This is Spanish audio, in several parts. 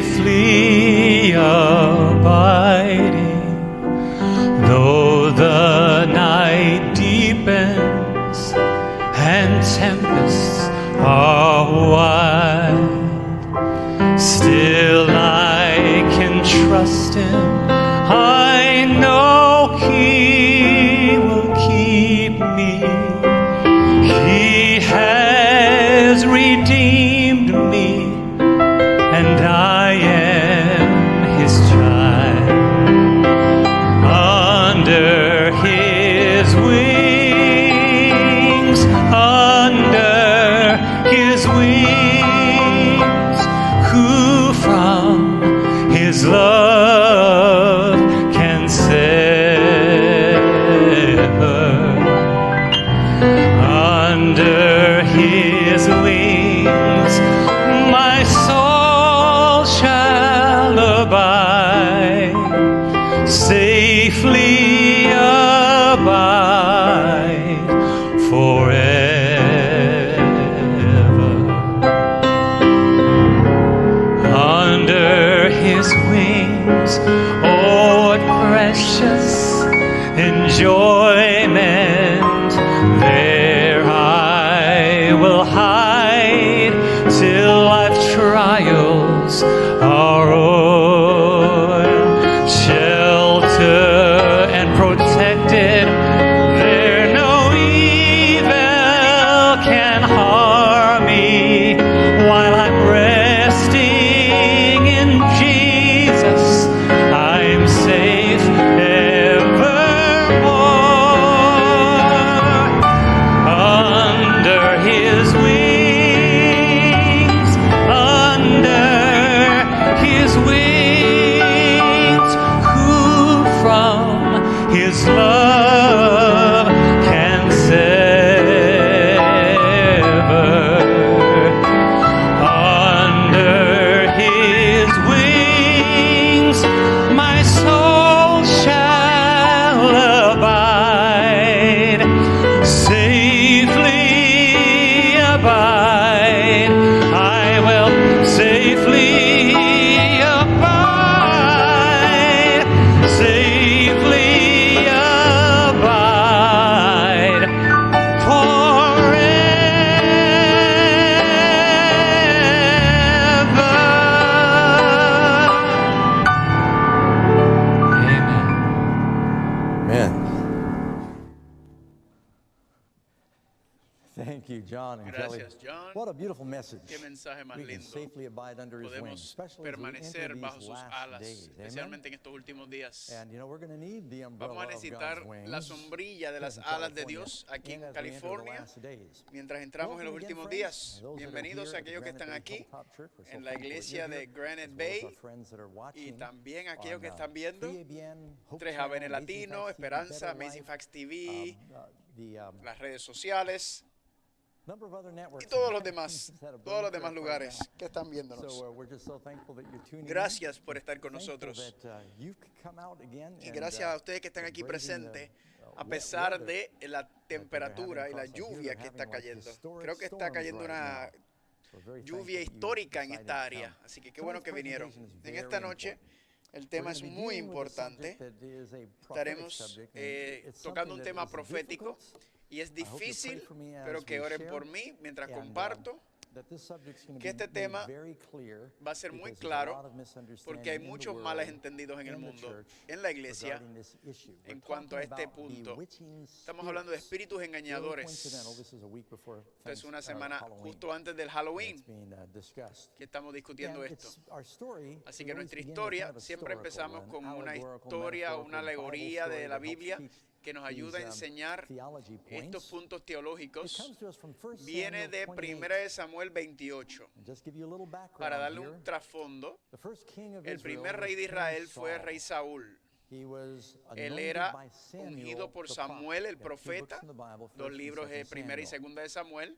safely abiding, though the night deepens and tempests are wide, still I can trust Him. I know He will keep me. He has redeemed me, and I am His child. Under His wings, under His wings, who from His love can sever? Under His wings, my soul shall abide, safely abide forever. Under His wings, oh, what precious enjoyment! There I will hide till life's trials are o'er, shelter and protected. There no evil can harm me while I'm resting in Jesus. I'm safe evermore. Under His wings, under His wings, who from His love can sever? Under His wings, my soul shall abide, safely abide. I will safely abide, safely abide Thank you, John and Kelly. Gracias, John. What a beautiful message. Qué mensaje más We can lindo. safely abide under His wings, Podemos especially as we permanecer enter bajo these sus last alas, days. Amen. especialmente en estos últimos días. And you know we're going to need the Vamos umbrella a of necesitar God's wings la sombrilla de las in alas de California, Dios aquí and en as we enter the California last days. mientras entramos en los Welcome again, últimos friends. días. Those that are Bienvenidos here a at the aquellos que Granite están Bay aquí Hilltop Church. We're so en la thankful that iglesia you're de here, Granite as well as Bay our friends that are y watching también aquellos que on, están viendo 3ABN, Hope 3ABN Channel, Amazing Latino, Facts TV, Esperanza, Better Amazing Life, Facts TV, las redes sociales number of other y networks todos and los demás, magazines that are todos los bringing demás to us right lugares now. que están viéndonos. So we're just so thankful that you're tuning in. Gracias por estar con Thankful nosotros that, you've come out again y and, gracias a ustedes que están aquí braving the, presentes a wet pesar weather de la that they're temperatura y la having across. I hear lluvia they're que having está like cayendo. historic Creo que está storms cayendo right una now. So we're very lluvia thankful that you histórica en decided esta to área. come. Así que qué bueno que vinieron. Tonight's presentation is En very esta noche important. el tema We're es gonna be muy dealing with a importante. subject that is a prophetic Estaremos subject, and it's tocando something un that tema is profético difficult. y es I hope you'll pray difícil, for me as pero que we oren share, por mí mientras and, comparto. that this subject's gonna Que be este made tema very clear va a ser muy because there's a lot claro of misunderstanding porque hay in the muchos world, males entendidos en el in the mundo, church, en la iglesia, regarding this issue. We're en cuanto a talking este about punto. bewitching Estamos hablando de spirits. espíritus Really engañadores. coincidental, this is a week before Esta es una Thanks- semana Halloween justo antes del that's Halloween being discussed. que estamos discutiendo And esto. it's our story, Así we que always nuestra begin with historia kind of a siempre historical, empezamos an con una allegorical, historia, metaphorical una Bible alegoría story de la that helps Biblia teach que nos ayuda a these, enseñar theology estos points. puntos It teológicos. comes to us from 1 Viene Samuel de 28. 1 de Samuel 28. And just give you a little background Para darle here. un trasfondo, The first king of el Israel primer was rey de King Israel fue Saul. rey Saúl. He was Él anointed era by Samuel, ungido por the Samuel el prophet. Got two books profeta, in the Bible, dos 1 libros de and 2 Primera y Samuel. Segunda de Samuel.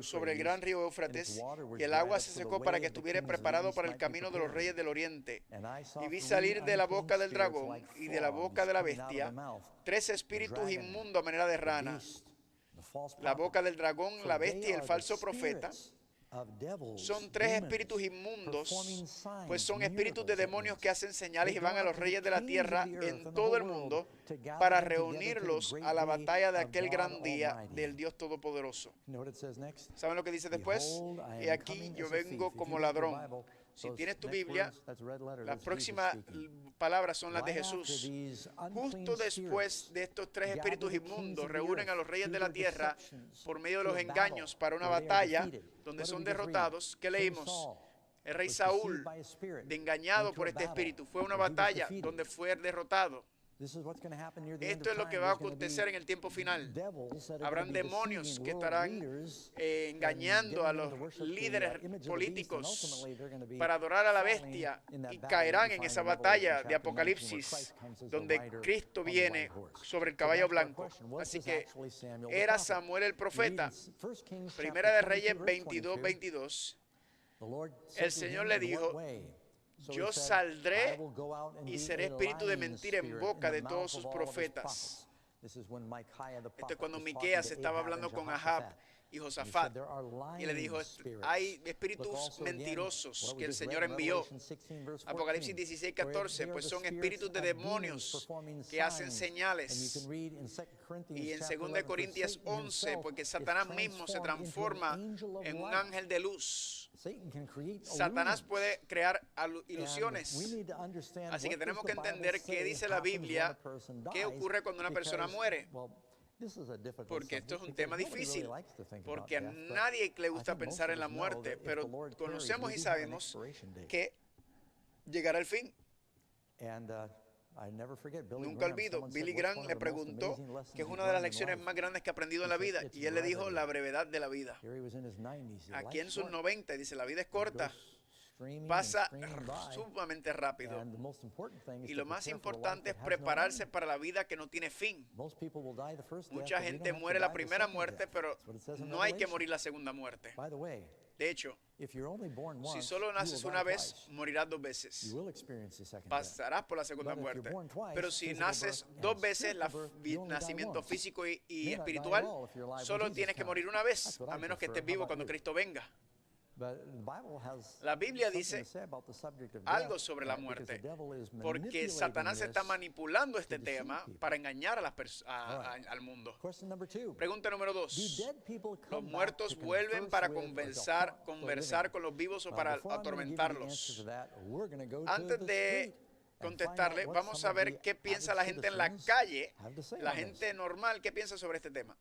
sobre el gran río Éufrates, y el agua se secó para que estuviera preparado para el camino de los reyes del oriente. Y vi salir de la boca del dragón y de la boca de la bestia 3 espíritus inmundos a manera de rana. La boca del dragón, la bestia y el falso profeta son tres espíritus inmundos, pues son espíritus de demonios que hacen señales y van a los reyes de la tierra en todo el mundo para reunirlos a la batalla de aquel gran día del Dios Todopoderoso. ¿Saben lo que dice después? Y aquí yo vengo como ladrón. Si tienes tu Biblia, las próximas palabras son las de Jesús. Justo después de estos tres espíritus inmundos reúnen a los reyes de la tierra por medio de los engaños para una batalla donde son derrotados. ¿Qué leímos? El rey Saúl, engañado por este espíritu, fue una batalla donde fue derrotado. Esto es lo que va a acontecer en el tiempo final. Habrán demonios que estarán engañando a los líderes políticos para adorar a la bestia y caerán en esa batalla de Apocalipsis donde Cristo viene sobre el caballo blanco. Así que era Samuel el profeta. Primera de Reyes 22:22. El Señor le dijo: yo saldré y seré espíritu de mentira en boca de todos sus profetas. Esto es cuando Miqueas estaba hablando con Ahab y Josafat y le dijo: hay espíritus mentirosos que el Señor envió. Apocalipsis 16:14, pues son espíritus de demonios que hacen señales. Y en 2 Corintios 11, porque Satanás mismo se transforma en un ángel de luz. Satanás puede crear ilusiones. Así que tenemos que entender qué dice la Biblia, qué ocurre cuando una persona muere. Porque esto es un tema difícil, porque a nadie le gusta pensar en la muerte, pero conocemos y sabemos que llegará el fin. Nunca olvido, Billy Graham le preguntó, que es una de las lecciones más grandes que ha aprendido en la vida, y él le dijo la brevedad de la vida. Aquí en sus 90, dice, la vida es corta, pasa sumamente rápido. Y lo más importante es prepararse para la vida que no tiene fin. Mucha gente muere la primera muerte, pero no hay que morir la segunda muerte. De hecho, si solo naces una vez, morirás dos veces. Pasarás por la segunda muerte. Pero si naces dos veces, el nacimiento físico y espiritual, solo tienes que morir una vez, a menos que estés vivo cuando Cristo venga. La Biblia dice algo sobre la muerte, porque Satanás está manipulando este tema para engañar a al mundo. Pregunta número 2. ¿Los muertos vuelven para conversar con los vivos o para atormentarlos? Antes de contestarle, vamos a ver qué piensa la gente en la calle, la gente normal, qué piensa sobre este tema.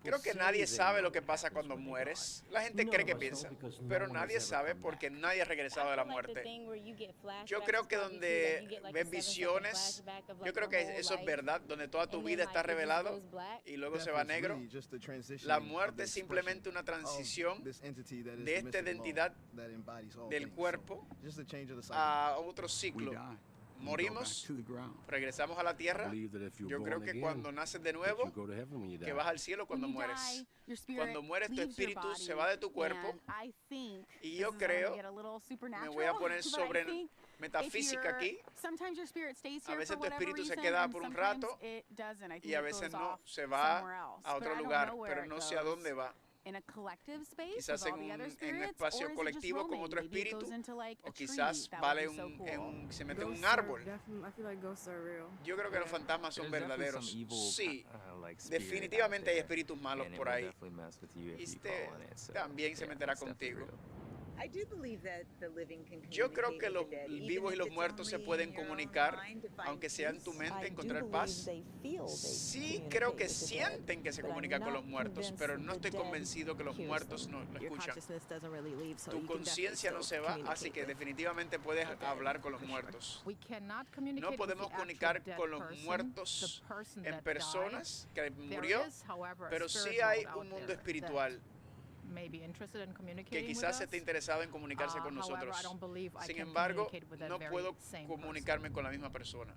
Creo que nadie sabe lo que pasa cuando mueres. La gente cree que piensa, pero nadie sabe porque nadie ha regresado de la muerte. Yo creo que donde ves visiones, yo creo que eso es verdad, donde toda tu vida está revelado y luego se va negro. La muerte es simplemente una transición de esta identidad del cuerpo a otro ciclo. Morimos, regresamos a la tierra. Yo creo que cuando naces de nuevo, que vas al cielo cuando mueres. Cuando mueres, tu espíritu se va de tu cuerpo. Y yo creo, me voy a poner sobre metafísica aquí. A veces tu espíritu se queda por un rato y a veces no, se va a otro lugar, pero no sé a dónde va. Quizás en un espacio colectivo con otro espíritu, o quizás se mete en un árbol. Yo creo que los fantasmas son verdaderos. Sí, definitivamente hay espíritus malos por ahí. Y también se meterá contigo. Yo creo que los vivos y los muertos se pueden comunicar, aunque sea en tu mente, encontrar paz. Sí, creo que sienten que se comunican con los muertos, pero no estoy convencido que los muertos no lo escuchan. Tu conciencia no se va, así que definitivamente puedes hablar con los muertos. No podemos comunicar con los muertos en personas que murió, pero sí hay un mundo espiritual que quizás esté interesado en comunicarse con nosotros. Sin embargo, no puedo comunicarme con la misma persona.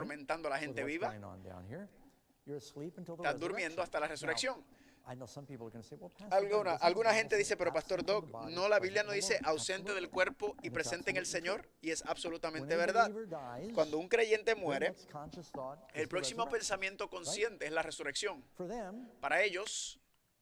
atormentando a la gente viva. Estás durmiendo hasta la resurrección. Alguna gente dice, pero Pastor Doug, no, la Biblia no dice ausente del cuerpo y presente en el Señor, y es absolutamente verdad. Cuando un creyente muere, el próximo pensamiento consciente es la resurrección. Para ellos,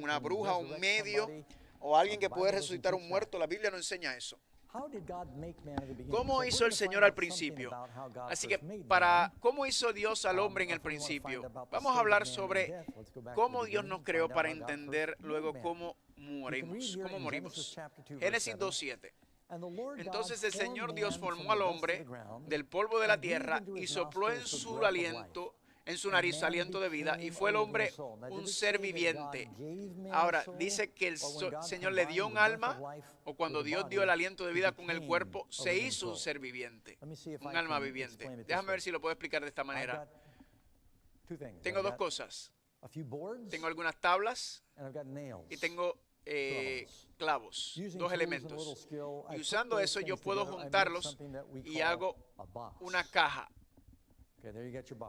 una bruja, un medio o alguien que puede resucitar un muerto. La Biblia no enseña eso. ¿Cómo hizo el Señor al principio? Así que ¿cómo hizo Dios al hombre en el principio? Vamos a hablar sobre cómo Dios nos creó para entender luego cómo morimos. Génesis 2:7. Entonces el Señor Dios formó al hombre del polvo de la tierra y sopló en su aliento en su nariz aliento de vida y fue el hombre un ser viviente. Ahora, dice que el Señor le dio un alma, o cuando Dios dio el aliento de vida con el cuerpo, se hizo un ser viviente, un alma viviente. Déjame ver si lo puedo explicar de esta manera. Tengo dos cosas. Tengo algunas tablas y tengo clavos, dos elementos. Y usando eso yo puedo juntarlos y hago una caja.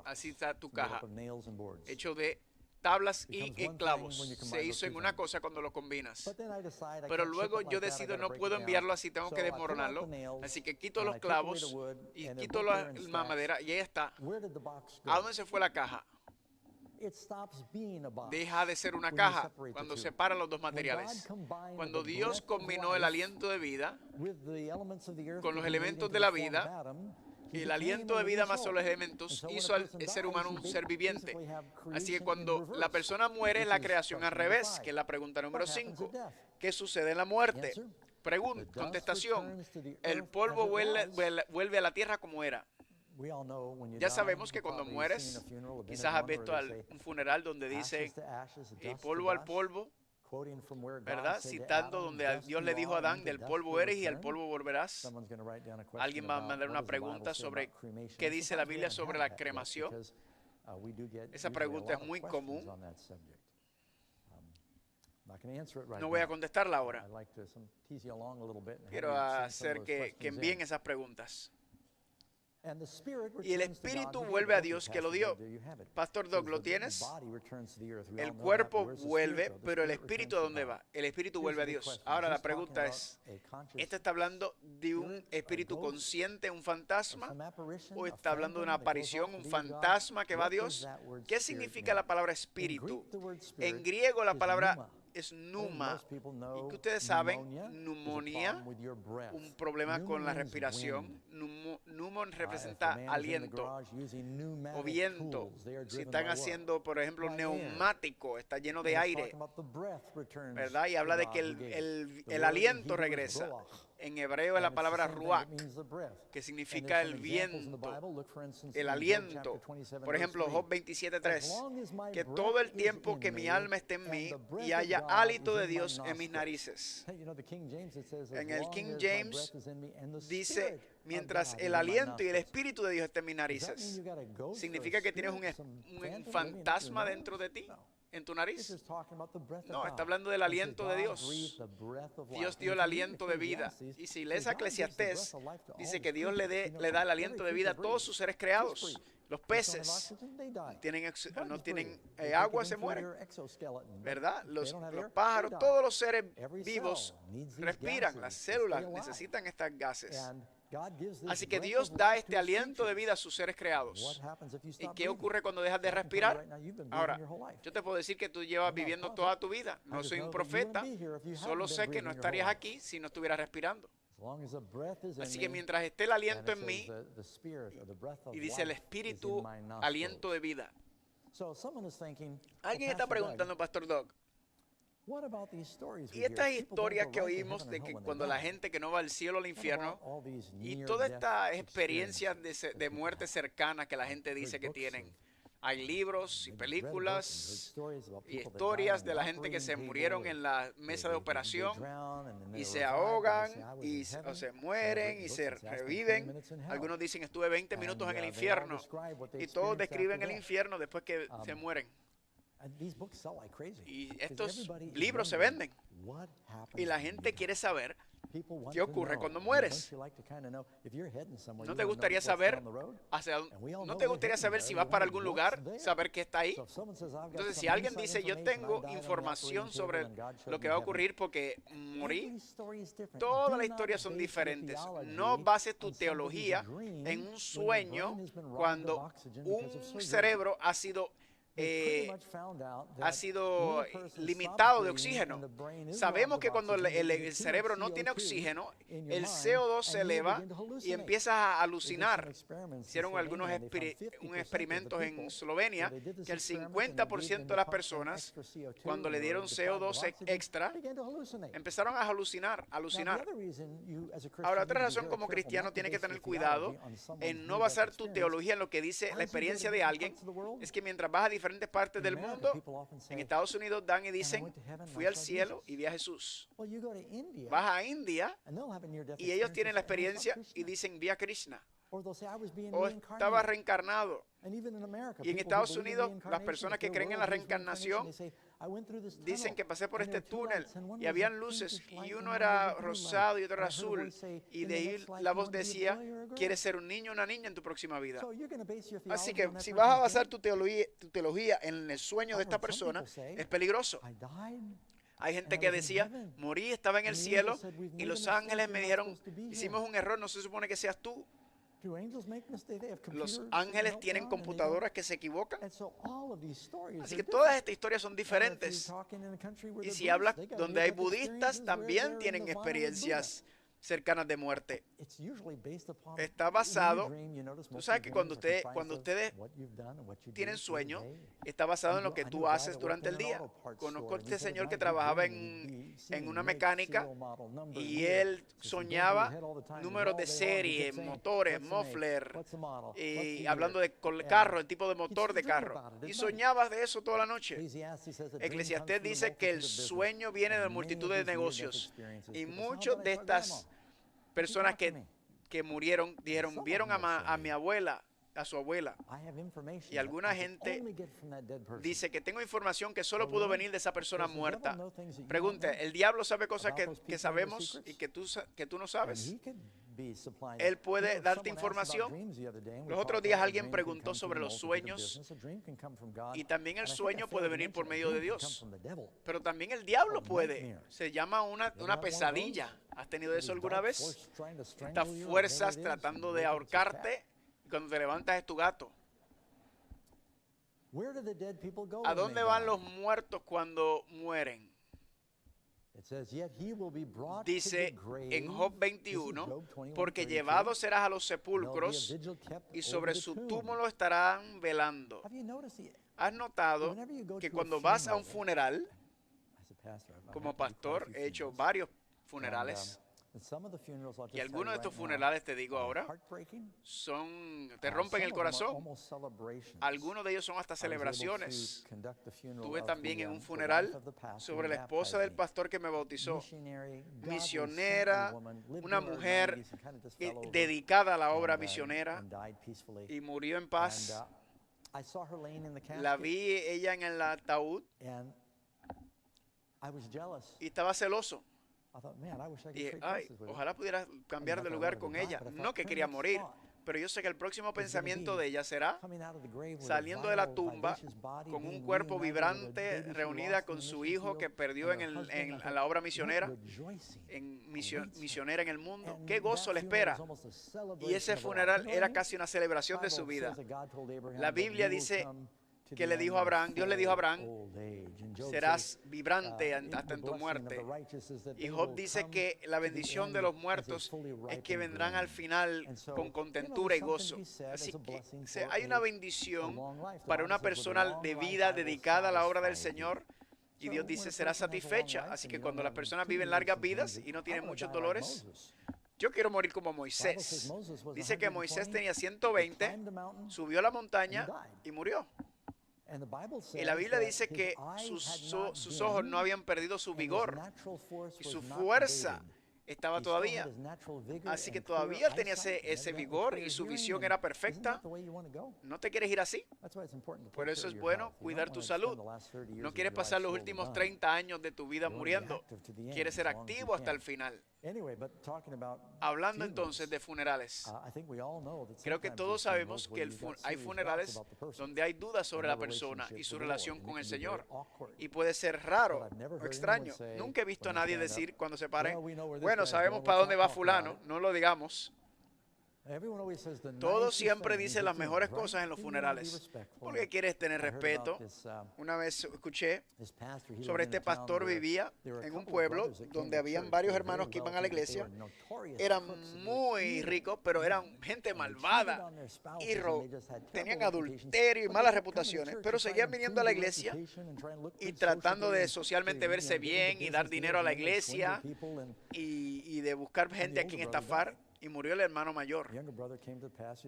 Así está tu caja, hecho de tablas y clavos. Se hizo en una cosa cuando lo combinas. Pero luego yo decido no puedo enviarlo así, tengo que desmoronarlo. Así que quito los clavos y quito la madera y ahí está. ¿A dónde se fue la caja? Deja de ser una caja cuando separan los dos materiales. Cuando Dios combinó el aliento de vida con los elementos de la vida, y el aliento de vida más los elementos hizo al ser humano un ser viviente. Así que cuando la persona muere es la creación al revés, que es la pregunta número 5. ¿Qué sucede en la muerte? Contestación. El polvo vuelve a la tierra como era. Ya sabemos que cuando mueres, quizás has visto un funeral donde dice polvo al polvo, ¿verdad? Citando donde Dios le dijo a Adán, del polvo eres y al polvo volverás. Alguien va a mandar una pregunta sobre qué dice la Biblia sobre la cremación. Esa pregunta es muy común. No voy a contestarla ahora. Quiero hacer que envíen esas preguntas. Y el espíritu vuelve a Dios que lo dio. Pastor Doug, ¿lo tienes? El cuerpo vuelve, pero el espíritu ¿a dónde va? El espíritu vuelve a Dios. Ahora la pregunta es, ¿este está hablando de un espíritu consciente, un fantasma? ¿O está hablando de una aparición, un fantasma que va a Dios? ¿Qué significa la palabra espíritu? En griego la palabra es pneuma, y que ustedes saben, neumonía, un problema con la respiración. Pneumon representa aliento o viento. Si están haciendo, por ejemplo, neumático, está lleno de aire, ¿verdad? Y habla de que el aliento regresa. En hebreo es la palabra ruach, que significa el viento, el aliento. Por ejemplo, Job 27:3, que todo el tiempo que mi alma esté en mí y haya hálito de Dios en mis narices. En el King James dice, mientras el aliento y el espíritu de Dios estén en mis narices. ¿Significa que tienes un fantasma dentro de ti? ¿En tu nariz? No, está hablando del aliento de Dios. Dios dio el aliento de vida. Y si lees a Eclesiastés, dice que Dios le da el aliento de vida a todos sus seres creados. Los peces no tienen agua, se mueren, ¿verdad? Los pájaros, todos los seres vivos respiran. Las células necesitan estos gases. Así que Dios da este aliento de vida a sus seres creados. ¿Y qué ocurre cuando dejas de respirar? Ahora, yo te puedo decir que tú llevas viviendo toda tu vida. No soy un profeta, solo sé que no estarías aquí si no estuvieras respirando. Así que mientras esté el aliento en mí, y dice el espíritu, aliento de vida. Alguien está preguntando, Pastor Doug, y estas historias que oímos de que cuando la gente que no va al cielo o al infierno, y todas estas experiencias de muerte cercana que la gente dice que tienen, hay libros y películas y historias de la gente que se murieron en la mesa de operación y se ahogan o se mueren y se reviven. Algunos dicen estuve 20 minutos en el infierno y todos describen el infierno después que se mueren. Y estos libros se venden y la gente quiere saber qué ocurre cuando mueres. ¿No te gustaría saber no te gustaría saber si vas para algún lugar, saber qué está ahí? Entonces, si alguien dice yo tengo información sobre lo que va a ocurrir porque morí, todas las historias son diferentes. No bases tu teología en un sueño cuando un cerebro ha sido ha sido limitado de oxígeno. Sabemos que cuando el cerebro no tiene oxígeno, el CO2 se eleva y empiezas a alucinar. Hicieron algunos experimentos en Eslovenia que el 50% de las personas, cuando le dieron CO2 extra, empezaron a alucinar. Ahora, otra razón como cristiano tienes que tener cuidado en no basar tu teología en lo que dice la experiencia de alguien. Es que mientras vas a diferentes partes del mundo, en Estados Unidos dan y dicen, fui al cielo y vi a Jesús. Vas a India y ellos tienen la experiencia y dicen, vi a Krishna. O estaba reencarnado. Y en Estados Unidos, las personas que creen en la reencarnación dicen que pasé por este túnel y habían luces y uno era rosado y otro era azul. Y de ahí la voz decía, ¿quieres ser un niño o una niña en tu próxima vida? Así que si vas a basar tu teología en el sueño de esta persona, es peligroso. Hay gente que decía, morí, estaba en el cielo y los ángeles me dijeron, hicimos un error, no se supone que seas tú. Los ángeles tienen computadoras que se equivocan. Así que todas estas historias son diferentes. Y si hablas donde hay budistas, también tienen experiencias cercanas de muerte. Está basado, tú sabes que cuando ustedes tienen sueño, está basado en lo que tú haces durante el día. Conozco a este señor que trabajaba en una mecánica y él soñaba números de serie, motores, muffler, y hablando de carro, el tipo de motor de carro. Y soñaba de eso toda la noche. Eclesiastés dice que el sueño viene de la multitud de negocios. Y muchos de estas personas que murieron dijeron, vieron a mi abuela, a su abuela. Y alguna gente dice que tengo información que solo pudo venir de esa persona muerta. Pregunte, ¿el diablo sabe cosas que sabemos y que tú no sabes? Él puede darte información. Los otros días alguien preguntó sobre los sueños y también el sueño puede venir por medio de Dios. Pero también el diablo puede. Se llama una pesadilla. ¿Has tenido eso alguna vez? Estas fuerzas tratando de ahorcarte y cuando te levantas es tu gato. ¿A dónde van los muertos cuando mueren? Dice en Job 21, porque llevado serás a los sepulcros y sobre su túmulo estarán velando. ¿Has notado que cuando vas a un funeral, como pastor, he hecho varios funerales, y algunos de estos funerales, te digo ahora, te rompen el corazón. Algunos de ellos son hasta celebraciones. Estuve también en un funeral sobre la esposa del pastor que me bautizó. Misionera, una mujer dedicada a la obra misionera y murió en paz. La vi ella en el ataúd y estaba celoso. Dije, ay, ojalá pudiera cambiar de lugar con ella. No que quería morir, pero yo sé que el próximo pensamiento de ella será saliendo de la tumba con un cuerpo vibrante, reunida con su hijo que perdió en la obra misionera, misionera en el mundo. ¿Qué gozo le espera? Y ese funeral era casi una celebración de su vida. La Biblia dice que le dijo a Abraham, Dios le dijo a Abraham, serás vibrante hasta en tu muerte. Y Job dice que la bendición de los muertos es que vendrán al final con contentura y gozo. Así que hay una bendición para una persona de vida dedicada a la obra del Señor. Y Dios dice, será satisfecha. Así que cuando las personas viven largas vidas y no tienen muchos dolores, yo quiero morir como Moisés. Dice que Moisés tenía 120, subió a la montaña y murió. Y la Biblia dice que sus ojos no habían perdido su vigor y su fuerza estaba todavía. Así que todavía tenía ese vigor y su visión era perfecta. ¿No te quieres ir así? Por eso es bueno cuidar tu salud. No quieres pasar los últimos 30 años de tu vida muriendo. Quieres ser activo hasta el final. Hablando entonces de funerales, creo que todos sabemos que hay funerales donde hay dudas sobre la persona y su relación con el Señor. Y puede ser raro o extraño. Nunca he visto a nadie decir cuando se paren, bueno, sabemos para dónde va fulano, no lo digamos. Todos siempre dicen las mejores cosas en los funerales porque quieres tener respeto. Una vez escuché sobre este pastor, vivía en un pueblo donde habían varios hermanos que iban a la iglesia. Eran muy ricos, pero eran gente malvada y tenían adulterio y malas reputaciones, pero seguían viniendo a la iglesia y tratando de socialmente verse bien y dar dinero a la iglesia y de buscar gente a quien estafar. Y murió el hermano mayor.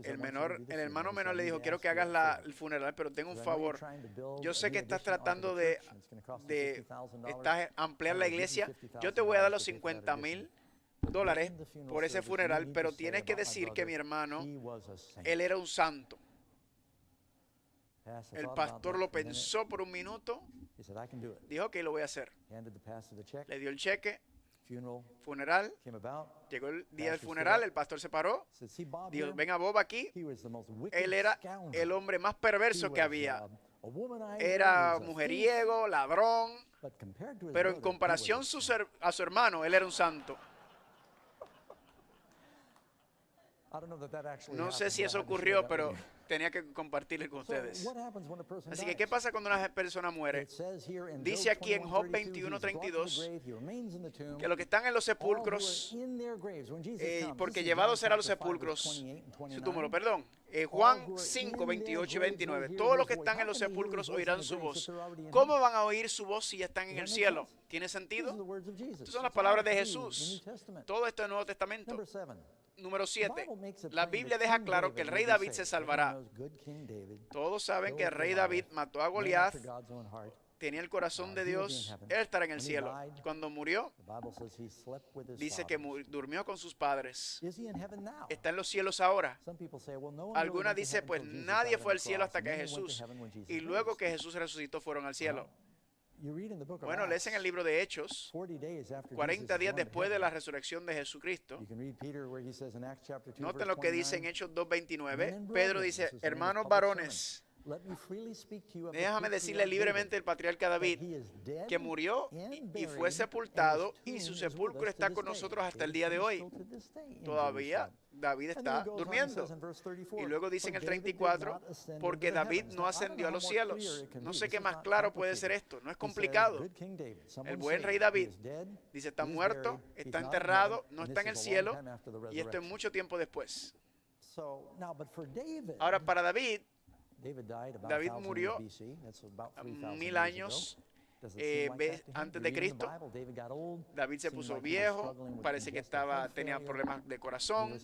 El hermano menor le dijo, quiero que hagas el funeral, pero tengo un favor. Yo sé que estás tratando de ampliar la iglesia. Yo te voy a dar los $50,000 por ese funeral, pero tienes que decir que mi hermano, él era un santo. El pastor lo pensó por un minuto. Dijo, ok, lo voy a hacer. Le dio el cheque. Funeral. Llegó el día del funeral, el pastor se paró. Dijo, venga Bob aquí. Él era el hombre más perverso que había. Era mujeriego, ladrón. Pero en comparación a su hermano, él era un santo. No sé si eso ocurrió, pero tenía que compartirlo con ustedes. Así que, ¿qué pasa cuando una persona muere? Dice aquí en Job 21:32 que los que están en los sepulcros, porque llevados serán los sepulcros, su túmulo, perdón. Juan 5:28-29. Todos los que están en los sepulcros oirán su voz. ¿Cómo van a oír su voz si ya están en el cielo? ¿Tiene sentido? Estas son las palabras de Jesús. Todo esto es el Nuevo Testamento. Número 7. La Biblia deja claro que el rey David se salvará. Todos saben que el rey David mató a Goliat, tenía el corazón de Dios, él estará en el cielo. Cuando murió, dice que durmió con sus padres. Está en los cielos ahora. Algunas dicen, pues nadie fue al cielo hasta que Jesús. Y luego que Jesús resucitó, fueron al cielo. Bueno, lees en el libro de Hechos, 40 días después de la resurrección de Jesucristo. Noten lo que dice en Hechos 2:29. Pedro dice, hermanos varones, déjame decirle libremente al patriarca David que murió y fue sepultado y su sepulcro está con nosotros hasta el día de hoy. Todavía David está durmiendo. Y luego dice en el 34, porque David no ascendió a los cielos. No sé qué más claro puede ser esto. No es complicado. El buen rey David dice, está muerto, está enterrado, no está en el cielo, y esto es mucho tiempo después. Ahora, para David murió 1000 años antes de Cristo. David se puso viejo, parece que tenía problemas de corazón.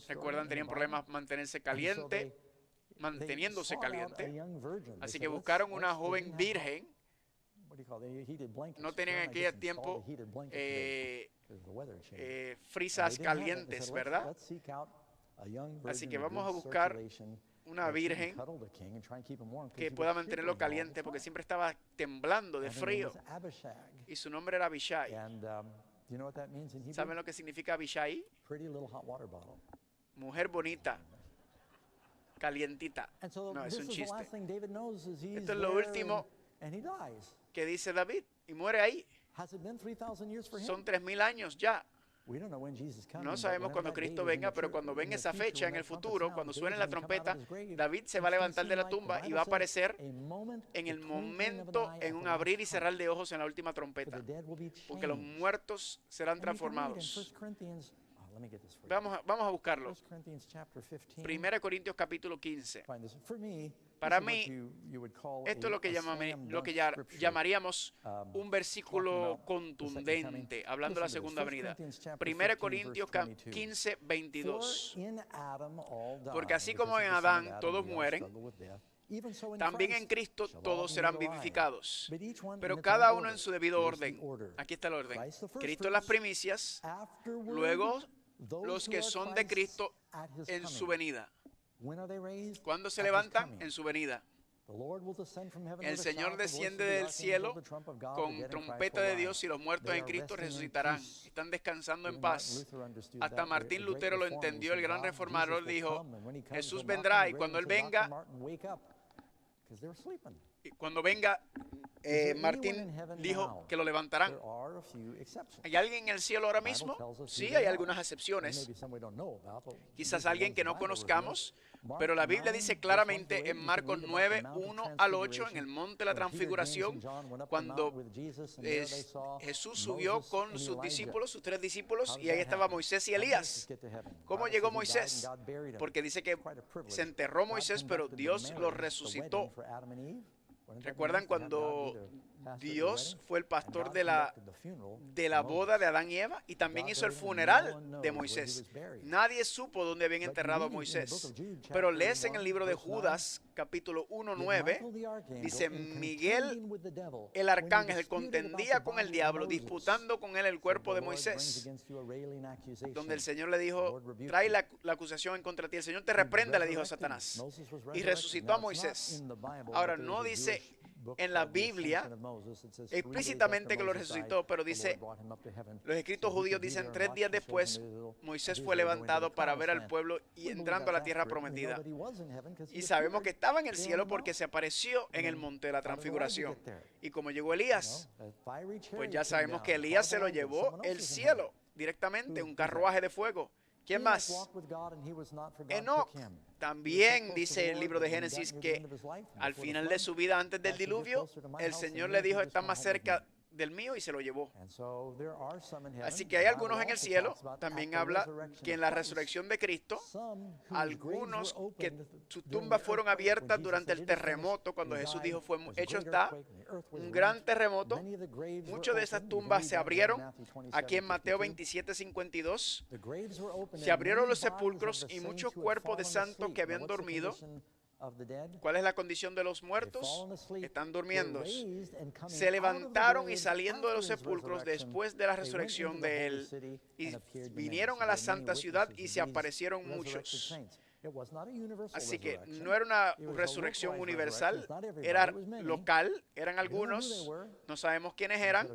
Recuerdan, tenían problemas manteniéndose caliente. Así que buscaron una joven virgen. No tenían en aquel tiempo frisas calientes, ¿verdad? Así que vamos a buscar una virgen que pueda mantenerlo caliente, porque siempre estaba temblando de frío. Y su nombre era Abishai. ¿Saben lo que significa Abishai? Mujer bonita, calientita. No, es un chiste. Esto es lo último que dice David, y muere ahí. Son 3000 años ya. No sabemos cuándo Cristo venga, pero cuando venga esa fecha en el futuro, cuando suene la trompeta, David se va a levantar de la tumba y va a aparecer en el momento, en un abrir y cerrar de ojos en la última trompeta, porque los muertos serán transformados. Vamos a buscarlo. 1 Corintios capítulo 15. Para mí, esto es lo que llamaríamos un versículo contundente, hablando de la segunda venida. 1 Corintios 15, 22. Porque así como en Adán todos mueren, también en Cristo todos serán vivificados, pero cada uno en su debido orden. Aquí está el orden. Cristo en las primicias, luego los que son de Cristo en su venida. ¿Cuándo se levantan? En su venida. El Señor desciende del cielo con trompeta de Dios y los muertos en Cristo resucitarán. Están descansando en paz. Hasta Martín Lutero lo entendió, el gran reformador dijo, Jesús vendrá y cuando Él venga, Martín dijo que lo levantarán. ¿Hay alguien en el cielo ahora mismo? Sí, hay algunas excepciones. Quizás alguien que no conozcamos, pero la Biblia dice claramente en Marcos 9, 1 al 8, en el monte de la transfiguración, cuando Jesús subió con sus discípulos, sus 3 discípulos, y ahí estaba Moisés y Elías. ¿Cómo llegó Moisés? Porque dice que se enterró Moisés, pero Dios lo resucitó. ¿Recuerdan cuando Dios fue el pastor de la boda de Adán y Eva? Y también hizo el funeral de Moisés. Nadie supo dónde habían enterrado a Moisés. Pero lees en el libro de Judas, capítulo 1:9, dice: Miguel, el arcángel, contendía con el diablo, disputando con él el cuerpo de Moisés. Donde el Señor le dijo: trae la acusación en contra de ti. El Señor te reprenda, le dijo a Satanás. Y resucitó a Moisés. Ahora, no dice en la Biblia explícitamente que lo resucitó, pero dice, los escritos judíos dicen 3 días después Moisés fue levantado para ver al pueblo y entrando a la tierra prometida. Y sabemos que estaba en el cielo porque se apareció en el monte de la transfiguración. Y como llegó Elías, pues ya sabemos que Elías se lo llevó el cielo directamente, un carruaje de fuego. ¿Quién más? Enoc. También dice el libro de Génesis que al final de su vida, antes del diluvio, el Señor le dijo: está más cerca del mío, y se lo llevó. Así que hay algunos en el cielo. También habla que en la resurrección de Cristo, algunos que sus tumbas fueron abiertas durante el terremoto, cuando Jesús dijo: fue hecho está, un gran terremoto. Muchas de esas tumbas se abrieron. Aquí en Mateo 27:52 se abrieron los sepulcros y muchos cuerpos de santos que habían dormido. ¿Cuál es la condición de los muertos? Están durmiendo. Se levantaron y saliendo de los sepulcros después de la resurrección de Él, y vinieron a la santa ciudad y se aparecieron muchos. Así que no era una resurrección universal, era local, eran algunos, no sabemos quiénes eran,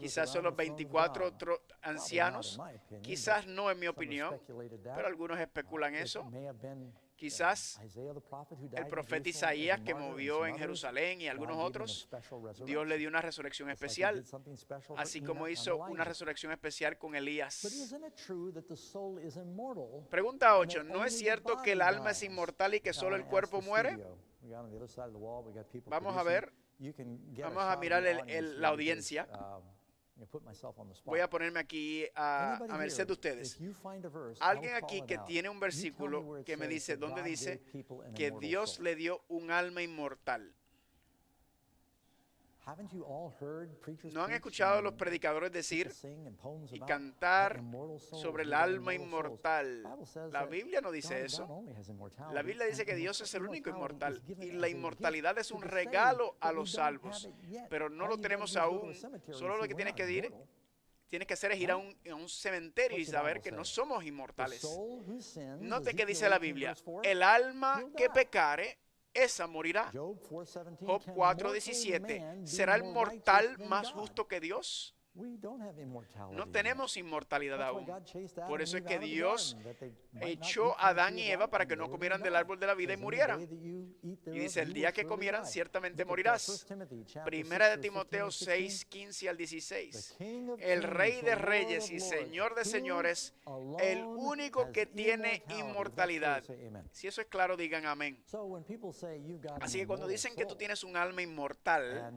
quizás son los 24 ancianos, quizás no, en mi opinión, pero algunos especulan eso. Quizás el profeta Isaías, que movió en Jerusalén, y algunos otros, Dios le dio una resurrección especial, así como hizo una resurrección especial con Elías. Pregunta 8. ¿No es cierto que el alma es inmortal y que solo el cuerpo muere? Vamos a ver. Vamos a mirar la audiencia. Voy a ponerme aquí a merced de ustedes. Alguien aquí que tiene un versículo que me dice, donde dice que Dios le dio un alma inmortal. ¿No han escuchado a los predicadores decir y cantar sobre el alma inmortal? La Biblia no dice eso. La Biblia dice que Dios es el único inmortal, y la inmortalidad es un regalo a los salvos, pero no lo tenemos aún. Solo lo que tienes que hacer es ir a un cementerio y saber que no somos inmortales. Note que dice la Biblia: el alma que pecare, esa morirá. Job 4:17. ¿Será el mortal más justo que Dios? No tenemos inmortalidad aún. Por eso es que Dios echó a Adán y Eva para que no comieran del árbol de la vida y murieran. Y dice: el día que comieran, ciertamente morirás. Primera de Timoteo 6:15 al 16. El Rey de Reyes y Señor de Señores, el único que tiene inmortalidad. Si eso es claro, digan amén. Así que cuando dicen que tú tienes un alma inmortal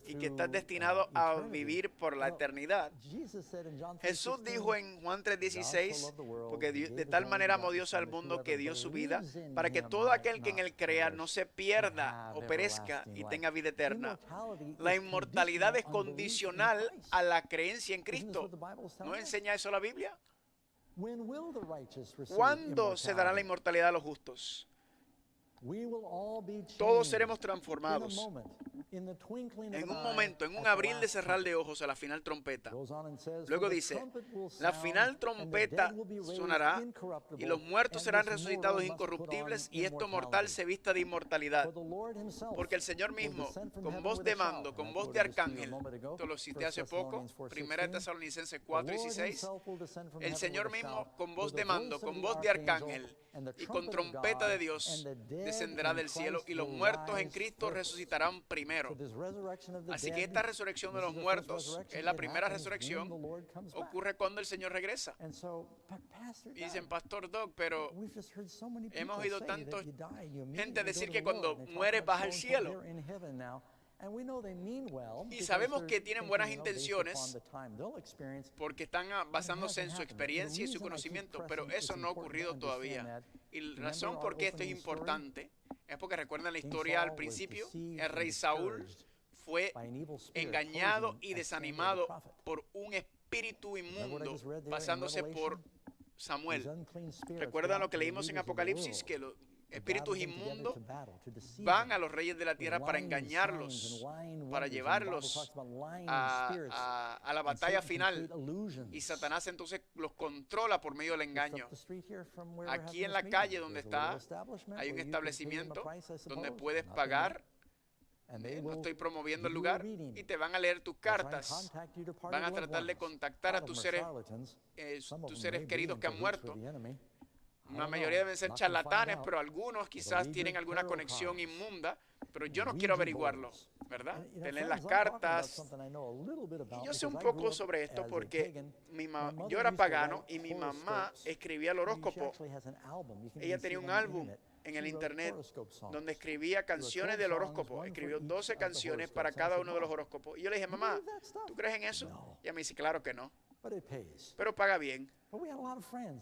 y que estás destinado a vivir por la eternidad, Jesús dijo en Juan 3:16, porque de tal manera amó Dios al mundo que dio su vida, para que todo aquel que en él crea no se pierda o perezca y tenga vida eterna. La inmortalidad es condicional a la creencia en Cristo. ¿No enseña eso la Biblia? ¿Cuándo se dará la inmortalidad a los justos? Todos seremos transformados en un momento, en un abrir de cerrar de ojos, a la final trompeta. Luego dice: la final trompeta sonará y los muertos serán resucitados incorruptibles, y esto mortal se vista de inmortalidad. Porque el Señor mismo, con voz de mando, con voz de arcángel, esto lo cité hace poco, Primera de Tesalonicenses 4:16, el Señor mismo, con voz de mando, con voz de arcángel y con trompeta de Dios, descenderá del cielo, y los muertos en Cristo resucitarán primero. primero. Así que esta resurrección de los muertos es la primera resurrección. Ocurre cuando el Señor regresa. Y dicen, Pastor Doug, pero hemos oído tanto gente decir que cuando mueres vas al cielo. Y sabemos que tienen buenas intenciones porque están basándose en su experiencia y su conocimiento, pero eso no ha ocurrido todavía. Y la razón por qué esto es importante es porque recuerdan la historia al principio. El rey Saúl fue engañado y desanimado por un espíritu inmundo pasándose por Samuel. ¿Recuerdan lo que leímos en Apocalipsis? Que los espíritus inmundos van a los reyes de la tierra para engañarlos, para llevarlos a la batalla final. Y Satanás entonces los controla por medio del engaño. Aquí en la calle donde está, hay un establecimiento donde puedes pagar. No estoy promoviendo el lugar, y te van a leer tus cartas. Van a tratar de contactar a tus seres queridos que han muerto. La mayoría deben ser charlatanes, pero algunos quizás tienen alguna conexión inmunda, pero yo no quiero averiguarlo, ¿verdad? Te leen las cartas. Y yo sé un poco sobre esto porque yo era pagano y mi mamá escribía el horóscopo. Ella tenía un álbum en el internet donde escribía canciones del horóscopo. Escribió 12 canciones para cada uno de los horóscopos. Y yo le dije, mamá, ¿tú crees en eso? Y ella me dice, claro que no. Pero paga bien.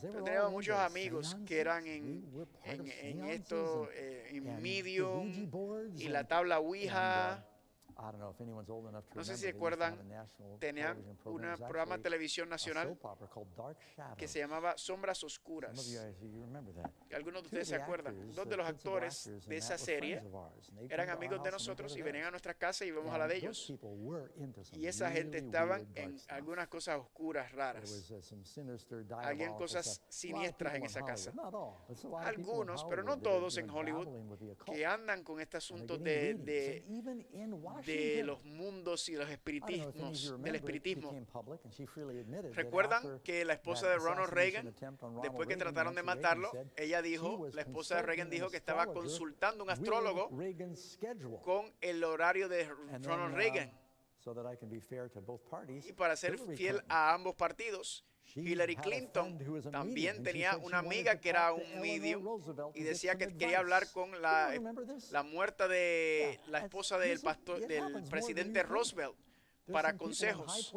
Pero teníamos muchos amigos que eran en esto, en Medium y la tabla Ouija. No sé si recuerdan, tenían un programa de televisión nacional que se llamaba Sombras Oscuras. Y algunos de ustedes se acuerdan. Dos de los actores de esa serie eran amigos de nosotros y venían a nuestra casa y íbamos a la de ellos. Y esa gente estaban en algunas cosas oscuras, raras. Habían cosas siniestras en esa casa. Algunos, pero no todos en Hollywood, que andan con este asunto de los mundos y los espiritismos, del espiritismo. ¿Recuerdan que la esposa de Ronald Reagan, después que trataron de matarlo, la esposa de Reagan dijo que estaba consultando un astrólogo con el horario de Ronald Reagan? Y para ser fiel a ambos partidos. Hillary Clinton también tenía una amiga que era un medium y decía que quería hablar con la muerta de la esposa del presidente Roosevelt para consejos.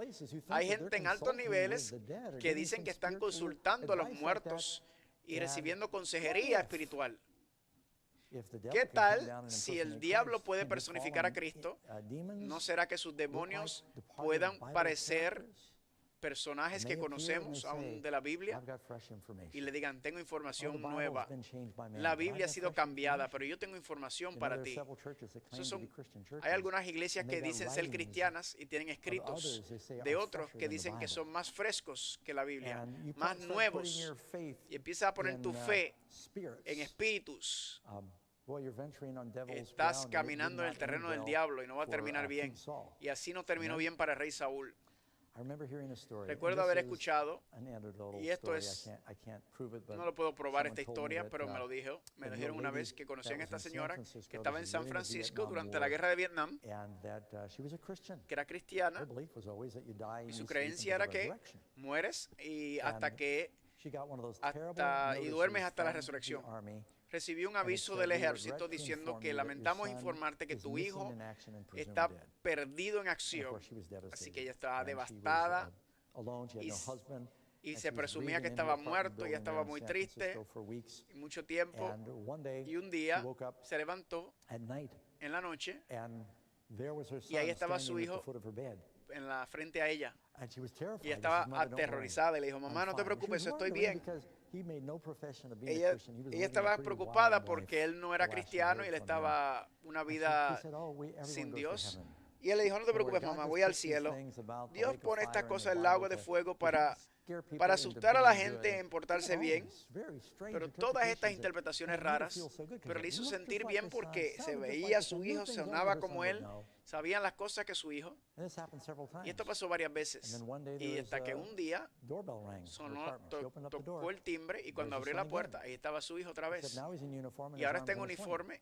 Hay gente en altos niveles que dicen que están consultando a los muertos y recibiendo consejería espiritual. ¿Qué tal si el diablo puede personificar a Cristo? ¿No será que sus demonios puedan parecer personajes que conocemos aún de la Biblia y le digan, tengo información nueva? La Biblia ha sido cambiada, pero yo tengo información para ti. Hay algunas iglesias que dicen ser cristianas y tienen escritos de otros que dicen que son más frescos que la Biblia, más nuevos, y empiezas a poner tu fe en espíritus. Estás caminando en el terreno del diablo y no va a terminar bien. Y así no terminó bien para el rey Saúl. Recuerdo haber escuchado, y esto es, no lo puedo probar esta historia, pero me lo dijeron una vez que conocían a esta señora que estaba en San Francisco durante la guerra de Vietnam, que era cristiana, y su creencia era que mueres y y duermes hasta la resurrección. Recibió un aviso del ejército diciendo que lamentamos informarte que tu hijo está perdido en acción. Así que ella estaba devastada y se presumía que estaba muerto. Ella estaba muy triste mucho tiempo. Y un día se levantó en la noche y ahí estaba su hijo en la frente a ella. Y estaba aterrorizada y le dijo, mamá, no te preocupes, estoy bien. Ella estaba preocupada porque él no era cristiano y él estaba una vida sin Dios. Y él le dijo, no te preocupes, mamá, voy al cielo. Dios pone estas cosas en el lago de fuego para asustar a la gente en portarse bien. Pero todas estas interpretaciones raras, pero le hizo sentir bien porque se veía a su hijo, sonaba como él, sabían las cosas que su hijo. Y esto pasó varias veces. Y hasta que un día sonó, tocó el timbre y cuando abrió la puerta, ahí estaba su hijo otra vez. Y ahora está en uniforme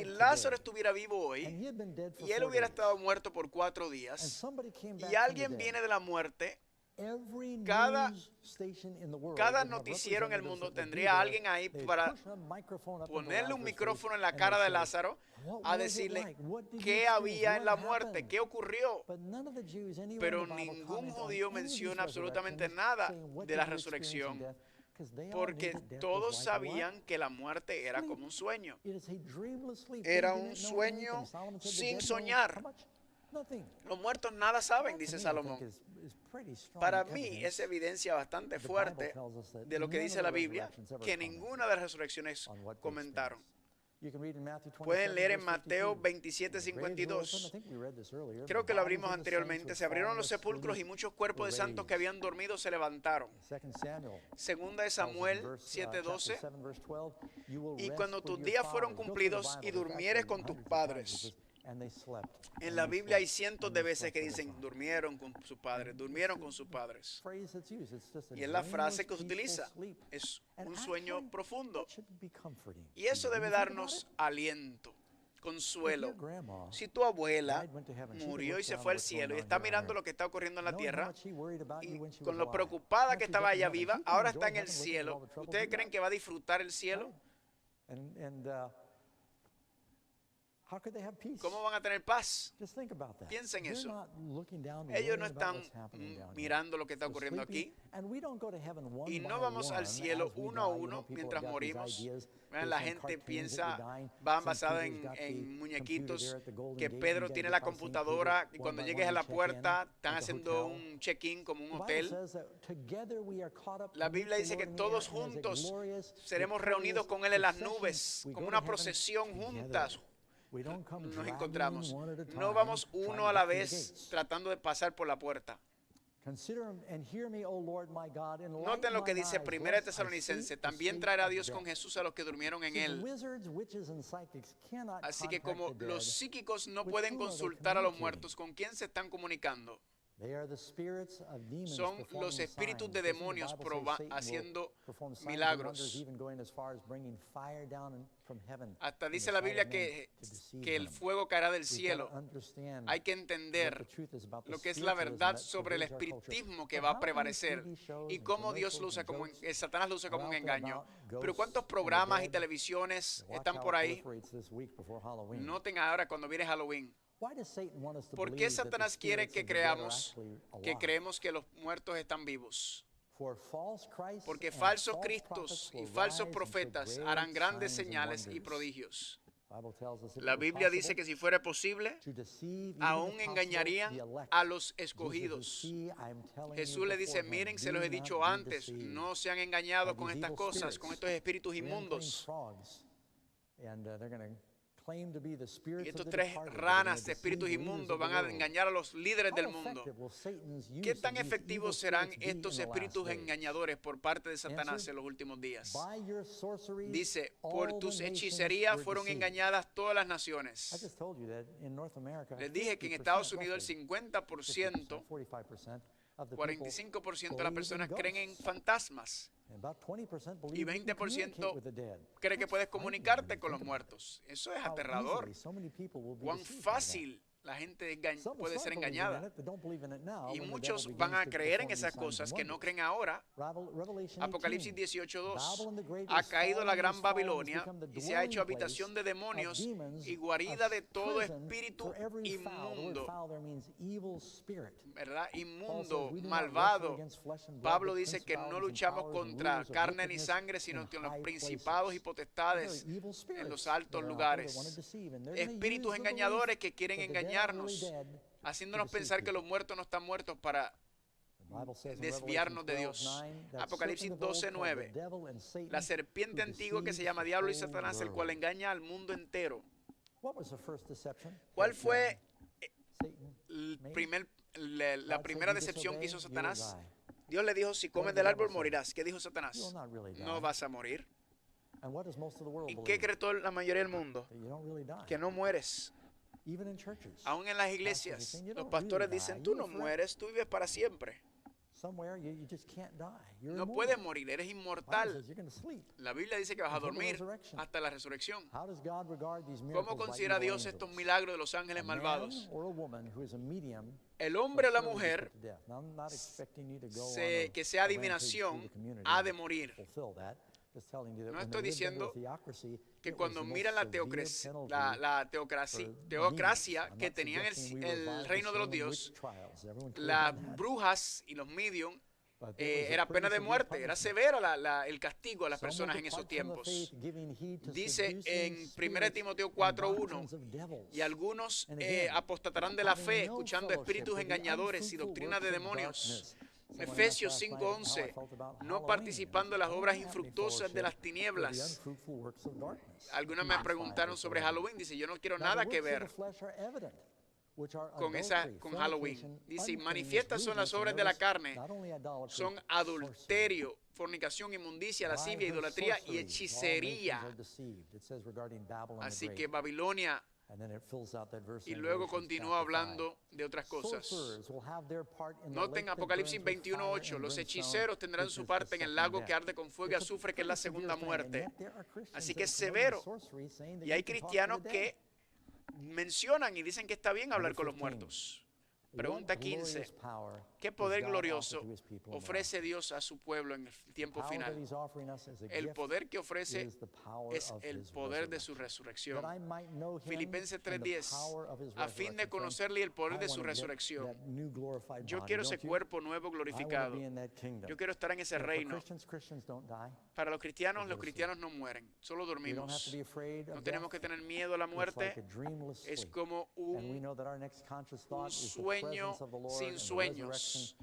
si Lázaro estuviera vivo hoy y él hubiera estado muerto por 4 días y alguien viene de la muerte, cada noticiero en el mundo tendría a alguien ahí para ponerle un micrófono en la cara de Lázaro a decirle qué había en la muerte, qué ocurrió. Pero ningún judío menciona absolutamente nada de la resurrección, porque todos sabían que la muerte era como un sueño. Era un sueño sin soñar. Los muertos nada saben, dice Salomón. Para mí es evidencia bastante fuerte de lo que dice la Biblia, que ninguna de las resurrecciones comentaron. Pueden leer en Mateo 27:52. Creo que lo abrimos anteriormente. Se abrieron los sepulcros y muchos cuerpos de santos que habían dormido se levantaron. Segunda de Samuel 7:12. Y cuando tus días fueron cumplidos y durmieres con tus padres. En la Biblia hay cientos de veces que dicen durmieron con sus padres, durmieron con sus padres. Y es la frase que se utiliza. Es un sueño profundo. Y eso debe darnos aliento, consuelo. Si tu abuela murió y se fue al cielo y está mirando lo que está ocurriendo en la tierra, y con lo preocupada que estaba allá viva, ahora está en el cielo, ¿ustedes creen que va a disfrutar el cielo? ¿Cómo van a tener paz? Piensen eso. Ellos no están mirando lo que está ocurriendo aquí. Y no vamos al cielo uno a uno mientras morimos. La gente piensa, van basada en muñequitos, que Pedro tiene la computadora y cuando llegues a la puerta están haciendo un check-in como un hotel. La Biblia dice que todos juntos seremos reunidos con Él en las nubes, como una procesión juntas. Nos encontramos. No vamos uno a la vez tratando de pasar por la puerta. Noten lo que dice 1 Tesalonicenses. También traerá Dios con Jesús a los que durmieron en Él. Así que como los psíquicos no pueden consultar a los muertos, ¿con quién se están comunicando? Son los espíritus de demonios haciendo milagros. Hasta dice la Biblia que el fuego caerá del cielo. Hay que entender lo que es la verdad sobre el espiritismo que va a prevalecer y cómo Dios lo usa como Satanás lo usa como un engaño. Pero ¿cuántos programas y televisiones están por ahí? Noten ahora cuando viene Halloween. ¿Por qué Satanás quiere que creemos que los muertos están vivos? Porque falsos cristos y falsos profetas harán grandes señales y prodigios. La Biblia dice que si fuera posible, aún engañarían a los escogidos. Jesús le dice, miren, se los he dicho antes, no sean engañados con estas cosas, con estos espíritus inmundos. Y estos 3 ranas de espíritus inmundos van a engañar a los líderes del mundo. ¿Qué tan efectivos serán estos espíritus engañadores por parte de Satanás en los últimos días? Dice, por tus hechicerías fueron engañadas todas las naciones. Les dije que en Estados Unidos el 50%, 45% de las personas creen en fantasmas. Y 20% cree que puedes comunicarte con los muertos. Eso es aterrador. Cuán fácil la gente puede ser engañada. Y muchos van a creer en esas cosas que no creen ahora. Apocalipsis 18:2. Ha caído la gran Babilonia y se ha hecho habitación de demonios y guarida de todo espíritu inmundo. ¿Verdad? Inmundo, malvado. Pablo dice que no luchamos contra carne ni sangre, sino con los principados y potestades en los altos lugares. Espíritus engañadores que quieren engañarnos, haciéndonos pensar que los muertos no están muertos para desviarnos de Dios. Apocalipsis 12:9. La serpiente antigua que se llama Diablo y Satanás, el cual engaña al mundo entero. ¿Cuál fue la primera decepción que hizo Satanás? Dios le dijo, si comes del árbol morirás. ¿Qué dijo Satanás? No vas a morir. ¿Y qué cree toda la mayoría del mundo? Que no mueres. Aún en las iglesias, los pastores dicen, tú no mueres, tú vives para siempre. No puedes morir, eres inmortal. La Biblia dice que vas a dormir hasta la resurrección. ¿Cómo considera Dios estos milagros de los ángeles malvados? El hombre o la mujer que sea adivinación ha de morir. No estoy diciendo que cuando miran la teocracia que tenían el reino de los dioses, las brujas y los medium era pena de muerte, era severa el castigo a las personas en esos tiempos. Dice en 1 Timoteo 4:1, y algunos apostatarán de la fe, escuchando espíritus engañadores y doctrinas de demonios. Efesios 5:11, no participando en las obras infructuosas de las tinieblas. Algunos me preguntaron sobre Halloween, dice, yo no quiero nada que ver con Halloween. Dice, manifiestas son las obras de la carne, son adulterio, fornicación, inmundicia, lascivia, idolatría y hechicería. Así que Babilonia, y luego continúa hablando de otras cosas. Noten Apocalipsis 21:8, los hechiceros tendrán su parte en el lago que arde con fuego y azufre, que es la segunda muerte. Así que es severo. Y hay cristianos que mencionan y dicen que está bien hablar con los muertos. Pregunta 15. ¿Qué poder glorioso ofrece Dios a su pueblo en el tiempo final? El poder que ofrece es el poder de su resurrección. Filipenses 3:10. A fin de conocerle el poder de su resurrección. Yo quiero ese cuerpo nuevo glorificado. Yo quiero estar en ese reino. Para los cristianos no mueren, solo dormimos. No tenemos que tener miedo a la muerte. Es como un sueño sin sueños.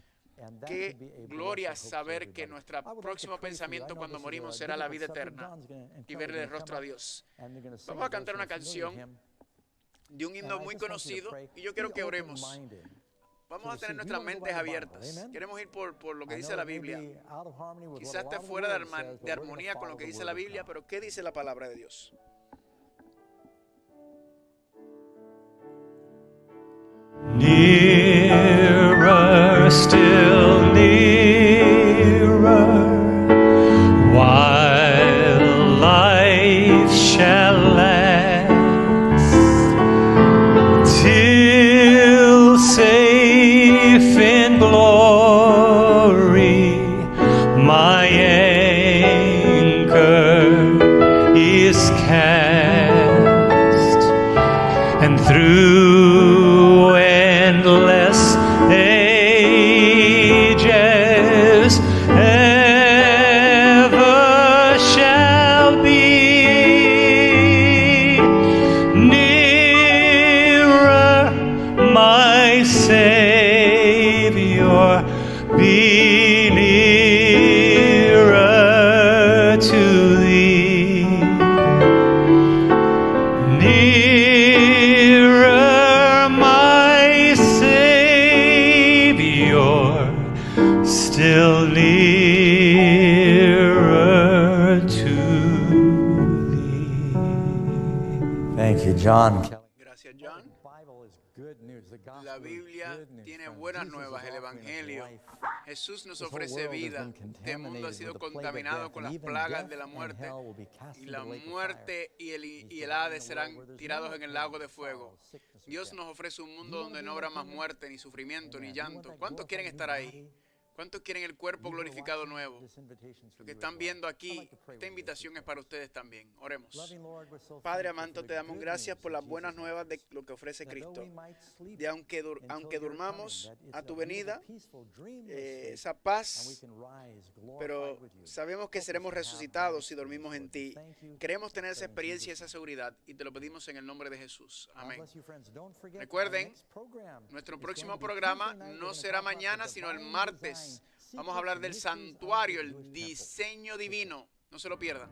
Qué gloria saber que nuestro próximo pensamiento cuando morimos será la vida eterna y verle el rostro a Dios. Vamos a cantar una canción de un himno muy conocido y yo quiero que oremos. Vamos a tener nuestras mentes abiertas. Queremos ir por lo que dice la Biblia. Quizás esté fuera de armonía con lo que dice la Biblia, pero ¿qué dice la palabra de Dios? Nearer, still nearer, while life shall last, till safe in glory my anchor is cast, and through endless ages ever shall be nearer, my Savior, be nearer to thee. Nearer, my Savior, still nearer to thee. Thank you, John. Gracias, John. La Biblia tiene buenas nuevas, el Evangelio. Jesús nos ofrece vida. Este mundo ha sido contaminado con las plagas de la muerte. Y la muerte y el Hades serán tirados en el lago de fuego. Dios nos ofrece un mundo donde no habrá más muerte, ni sufrimiento, ni llanto. ¿Cuántos quieren estar ahí? ¿Cuántos quieren el cuerpo glorificado nuevo? Lo que están viendo aquí, esta invitación es para ustedes también. Oremos. Padre amado, te damos gracias por las buenas nuevas de lo que ofrece Cristo. De aunque durmamos a tu venida, esa paz, pero sabemos que seremos resucitados si dormimos en ti. Queremos tener esa experiencia y esa seguridad y te lo pedimos en el nombre de Jesús. Amén. Recuerden, nuestro próximo programa no será mañana, sino el martes. Vamos a hablar del santuario, el diseño divino. No se lo pierdan.